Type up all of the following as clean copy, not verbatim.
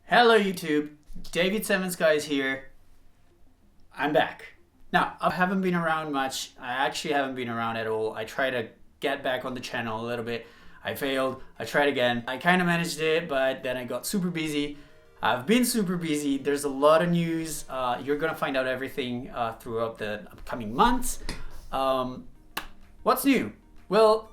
Hello YouTube, David Seven Skies here. I'm back. Now, I haven't been around much. I actually haven't been around at all. I tried to get back on the channel a little bit. I failed. I tried again. I kind of managed it, but then I got super busy. I've been super busy. There's a lot of news. You're gonna find out everything throughout the upcoming months. What's new? Well,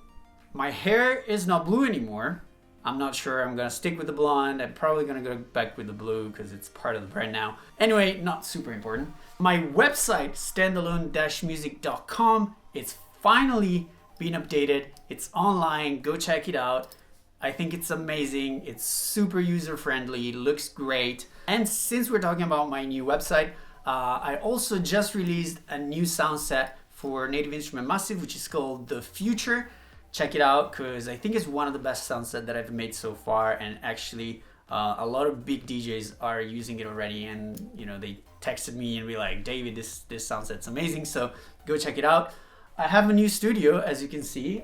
my hair is not blue anymore. I'm not sure I'm gonna stick with the blonde. I'm probably gonna go back with the blue because it's part of the brand now. Anyway, not super important. My website, standalone-music.com, it's finally been updated. It's online, go check it out. I think it's amazing. It's super user-friendly, looks great. And since we're talking about my new website, I also just released a new sound set for Native Instrument Massive, which is called The Future. Check it out because I think it's one of the best sound sets that I've made so far, and actually a lot of big DJs are using it already, and you know, they texted me and be like, David, this sound set's amazing, so go check it out. I have a new studio, as you can see.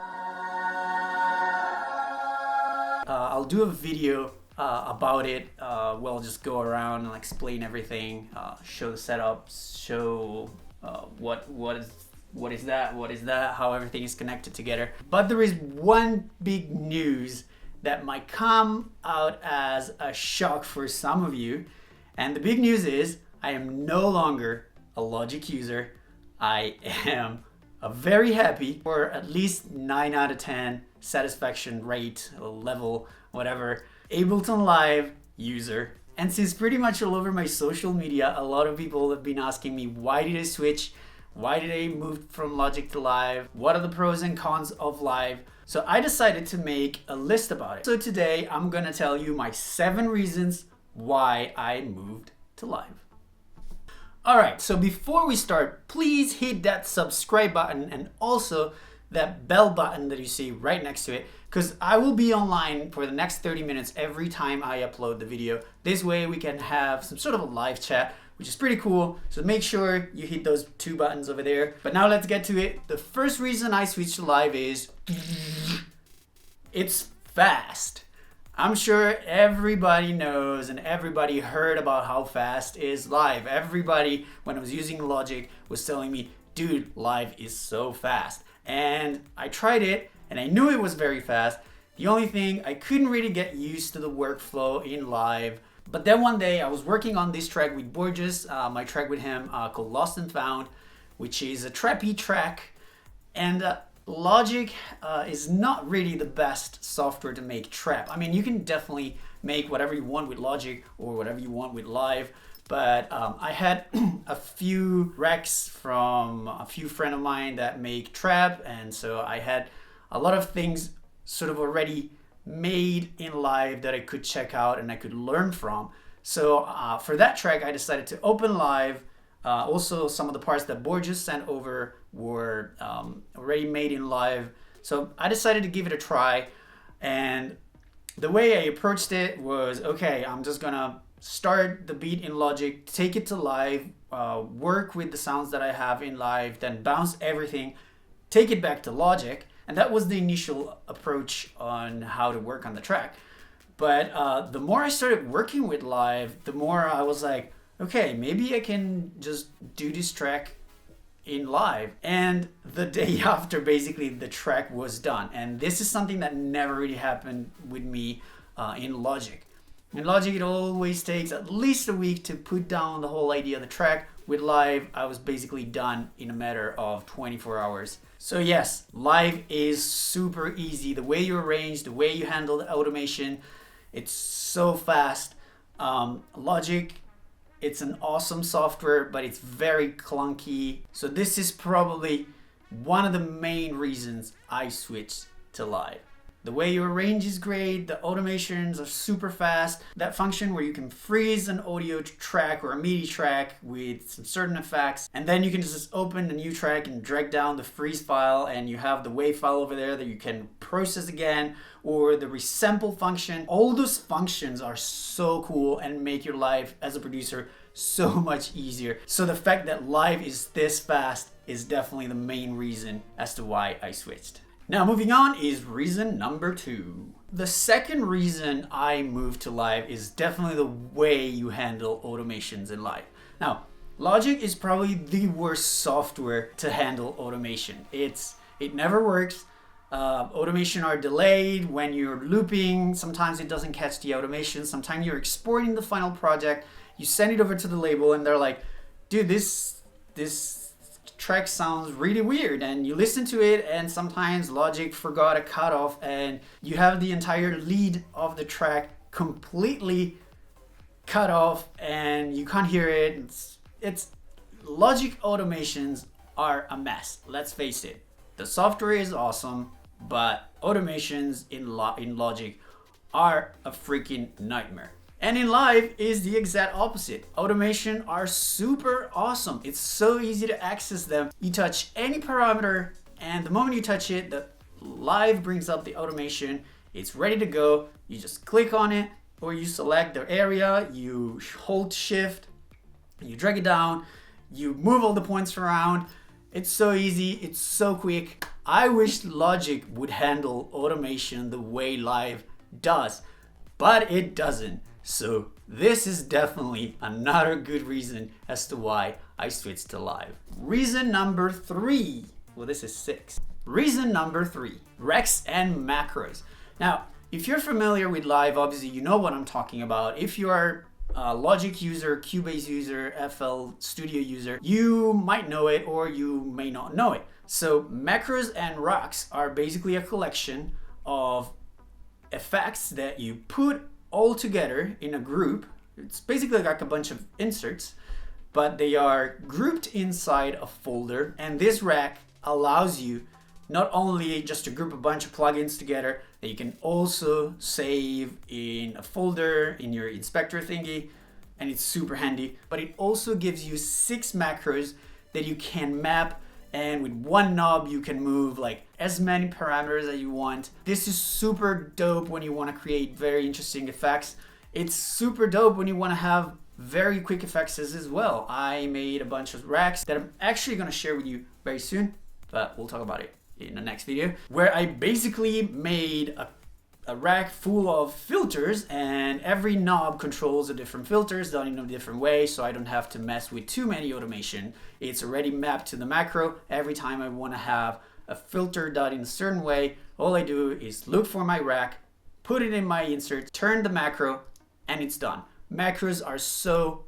I'll do a video about it. We'll just go around and explain everything, show the setups, show what is that, how everything is connected together. But there is one big news that might come out as a shock for some of you. And the big news is I am no longer a Logic user. I am a very happy, or at least 9 out of 10 satisfaction rate, level, whatever, Ableton Live user. And since pretty much all over my social media, a lot of people have been asking me, why did I switch? Why did I move from Logic to Live? What are the pros and cons of Live? So I decided to make a list about it. So today I'm gonna tell you my 7 reasons why I moved to Live. Alright, so before we start, please hit that subscribe button and also that bell button that you see right next to it, because I will be online for the next 30 minutes every time I upload the video. This way we can have some sort of a live chat, which is pretty cool. So make sure you hit those 2 buttons over there. But now let's get to it. The first reason I switched to Live is it's fast. I'm sure everybody knows and everybody heard about how fast is Live. Everybody, when I was using Logic, was telling me, dude, Live is so fast. And I tried it and I knew it was very fast. The only thing, I couldn't really get used to the workflow in Live. But then one day I was working on this track with Borgeous, my track with him called Lost and Found, which is a trappy track. And Logic is not really the best software to make trap. I mean, you can definitely make whatever you want with Logic or whatever you want with Live. But I had a few recs from a few friends of mine that make trap. And so I had a lot of things sort of already made in Live that I could check out and I could learn from. So for that track, I decided to open Live. Also, some of the parts that Borgeous sent over were already made in Live. So I decided to give it a try. And the way I approached it was, okay, I'm just gonna start the beat in Logic, take it to Live, work with the sounds that I have in Live, then bounce everything, take it back to Logic. And that was the initial approach on how to work on the track. But the more I started working with Live, the more I was like, okay, maybe I can just do this track in Live. And the day after, basically, the track was done. And this is something that never really happened with me in Logic. In Logic, it always takes at least a week to put down the whole idea of the track. With Live, I was basically done in a matter of 24 hours. So yes, Live is super easy. The way you arrange, the way you handle the automation, it's so fast. Logic, it's an awesome software, but it's very clunky. So this is probably one of the main reasons I switched to Live. The way you arrange is great, the automations are super fast. That function where you can freeze an audio track or a MIDI track with some certain effects, and then you can just open a new track and drag down the freeze file, and you have the WAV file over there that you can process again, or the resample function. All those functions are so cool and make your life as a producer so much easier. So the fact that Live is this fast is definitely the main reason as to why I switched. Now moving on is reason number 2. The second reason I moved to Live is definitely the way you handle automations in Live. Now, Logic is probably the worst software to handle automation. It never works. Automation are delayed when you're looping. Sometimes it doesn't catch the automation. Sometimes you're exporting the final project. You send it over to the label and they're like, dude, this track sounds really weird, and you listen to it and sometimes Logic forgot a cutoff and you have the entire lead of the track completely cut off and you can't hear it. It's Logic automations are a mess. Let's face it. The software is awesome, but automations in Logic are a freaking nightmare. And in Live is the exact opposite. Automation are super awesome. It's so easy to access them. You touch any parameter and the moment you touch it, the Live brings up the automation. It's ready to go. You just click on it or you select the area, you hold shift, you drag it down, you move all the points around. It's so easy, it's so quick. I wish Logic would handle automation the way Live does, but it doesn't. So this is definitely another good reason as to why I switched to Live. Reason number 3. Well, this is 6. Reason number 3, Recs and macros. Now, if you're familiar with Live, obviously you know what I'm talking about. If you are a Logic user, Cubase user, FL Studio user, you might know it or you may not know it. So macros and recs are basically a collection of effects that you put all together in a group. It's basically like a bunch of inserts, but they are grouped inside a folder, and this rec allows you not only just to group a bunch of plugins together, that you can also save in a folder in your inspector thingy, and it's super handy, but it also gives you 6 macros that you can map, and with one knob you can move like as many parameters as you want. This is super dope when you want to create very interesting effects. It's super dope when you want to have very quick effects as well. I made a bunch of racks that I'm actually going to share with you very soon, but we'll talk about it in the next video, where I basically made a rack full of filters, and every knob controls a different filters done in a different way, so I don't have to mess with too many automation. It's already mapped to the macro. Every time I want to have a filter done in a certain way, all I do is look for my rack, put it in my insert, turn the macro, and it's done. Macros are so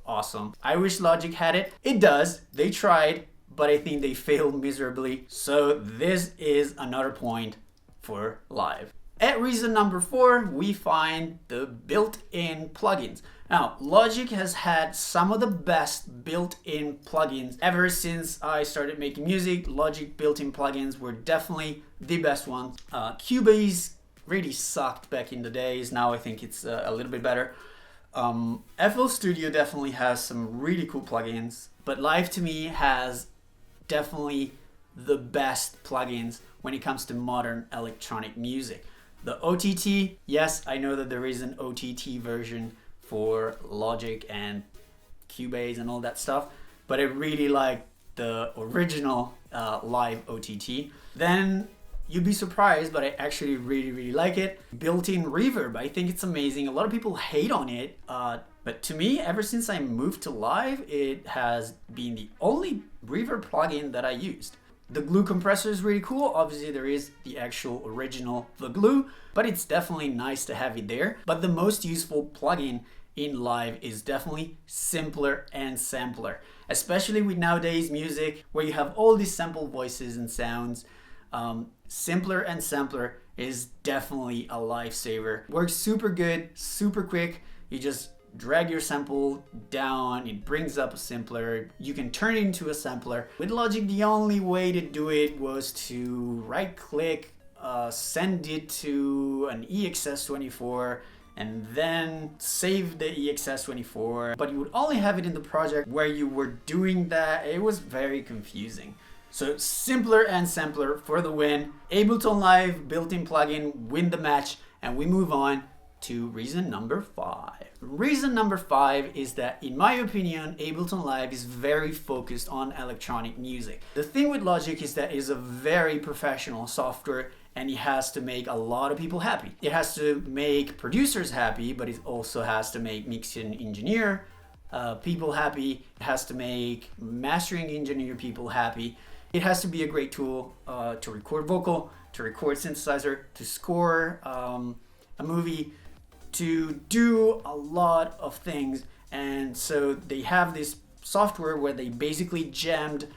awesome. I wish Logic had it. It does. They tried, but I think they failed miserably. So this is another point for Live. At reason number 4, we find the built-in plugins. Now, Logic has had some of the best built-in plugins ever since I started making music. Logic built-in plugins were definitely the best ones. Cubase really sucked back in the days. Now I think it's a little bit better. FL Studio definitely has some really cool plugins, but Live to me has definitely the best plugins when it comes to modern electronic music. The OTT, yes, I know that there is an OTT version for Logic and Cubase and all that stuff, but I really like the original Live OTT. Then you'd be surprised, but I actually really like it. Built-in reverb, I think it's amazing. A lot of people hate on it, but to me, ever since I moved to Live, it has been the only reverb plugin that I used. The glue compressor is really cool. Obviously there is the actual original The Glue, but it's definitely nice to have it there. But the most useful plugin in Live is definitely Simpler and Sampler, especially with nowadays music where you have all these sample voices and sounds. Simpler and Sampler is definitely a lifesaver. Works super good, super quick. You just drag your sample down, it brings up a sampler, you can turn it into a sampler. With Logic, the only way to do it was to right click, send it to an EXS24, and then save the EXS24, but you would only have it in the project where you were doing that. It was very confusing. So Simpler and Sampler for the win. Ableton Live built-in plugin win the match, and we move on to reason number 5. Reason number 5 is that, in my opinion, Ableton Live is very focused on electronic music. The thing with Logic is that it is a very professional software, and it has to make a lot of people happy. It has to make producers happy, but it also has to make mixing engineer people happy. It has to make mastering engineer people happy. It has to be a great tool to record vocal, to record synthesizer, to score a movie, to do a lot of things. And so they have this software where they basically jammed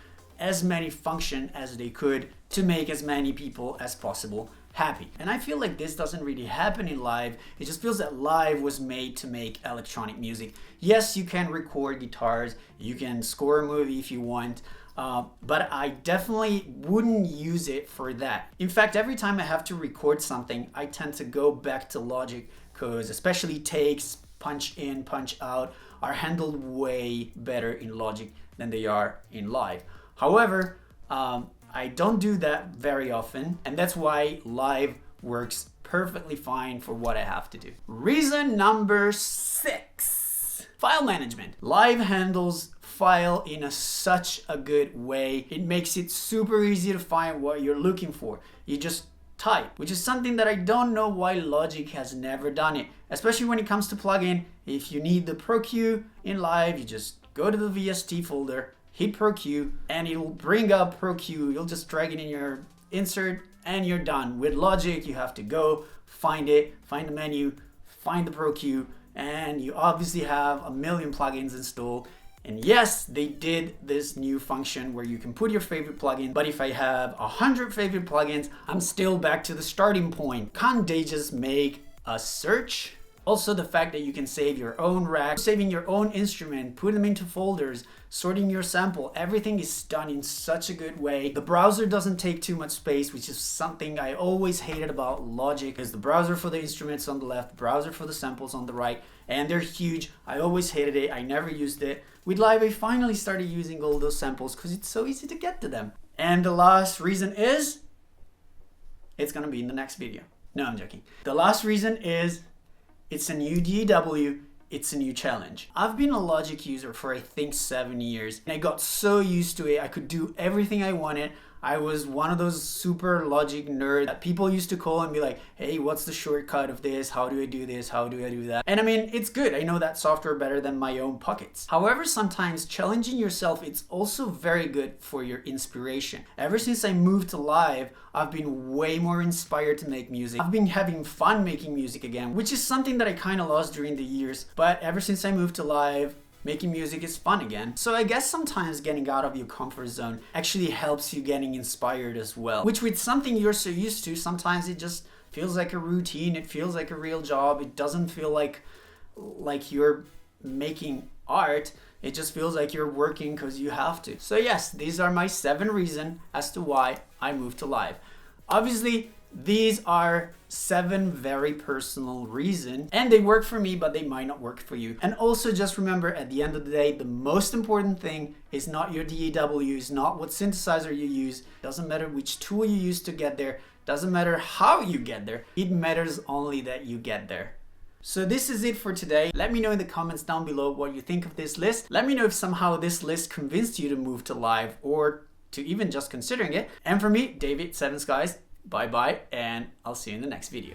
as many functions as they could to make as many people as possible happy. And I feel like this doesn't really happen in live. It just feels that live was made to make electronic music. Yes, you can record guitars, you can score a movie if you want, but I definitely wouldn't use it for that. In fact, every time I have to record something, I tend to go back to Logic, because especially takes, punch in, punch out, are handled way better in Logic than they are in live. However, I don't do that very often, and that's why live works perfectly fine for what I have to do. Reason number 6, file management. Live handles file in such a good way. It makes it super easy to find what you're looking for. You just type, which is something that I don't know why Logic has never done it, especially when it comes to plugin. If you need the Pro Q in live, you just go to the VST folder, hit Pro Q, and it'll bring up Pro Q. You'll just drag it in your insert and you're done. With Logic, you have to go find it, find the menu, find the Pro Q, and you obviously have a million plugins installed. And yes, they did this new function where you can put your favorite plugin, but if I have 100 favorite plugins, I'm still back to the starting point. Can't they just make a search? Also, the fact that you can save your own rack, saving your own instrument, put them into folders, sorting your sample, everything is done in such a good way. The browser doesn't take too much space, which is something I always hated about Logic, because the browser for the instruments on the left, browser for the samples on the right, and they're huge. I always hated it. I never used it. With Live, I finally started using all those samples because it's so easy to get to them. And the last reason is, it's gonna be in the next video. No, I'm joking. The last reason is, it's a new DAW, it's a new challenge. I've been a Logic user for I think 7 years, and I got so used to it. I could do everything I wanted. I was one of those super Logic nerds that people used to call and be like, hey, what's the shortcut of this? How do I do this? How do I do that? And I mean, it's good. I know that software better than my own pockets. However, sometimes challenging yourself, it's also very good for your inspiration. Ever since I moved to live, I've been way more inspired to make music. I've been having fun making music again, which is something that I kind of lost during the years. But ever since I moved to live, making music is fun again. So I guess sometimes getting out of your comfort zone actually helps you getting inspired as well. Which with something you're so used to, sometimes it just feels like a routine. It feels like a real job. It doesn't feel like you're making art. It just feels like you're working because you have to. So yes, these are my 7 reasons as to why I moved to live. Obviously, these are 7 very personal reasons, and they work for me, but they might not work for you. And also just remember, at the end of the day, the most important thing is not your DAW, is not what synthesizer you use. Doesn't matter which tool you use to get there. Doesn't matter how you get there. It matters only that you get there. So this is it for today. Let me know in the comments down below what you think of this list. Let me know if somehow this list convinced you to move to live or to even just considering it. And for me, David, 7 Skies, bye bye, and I'll see you in the next video.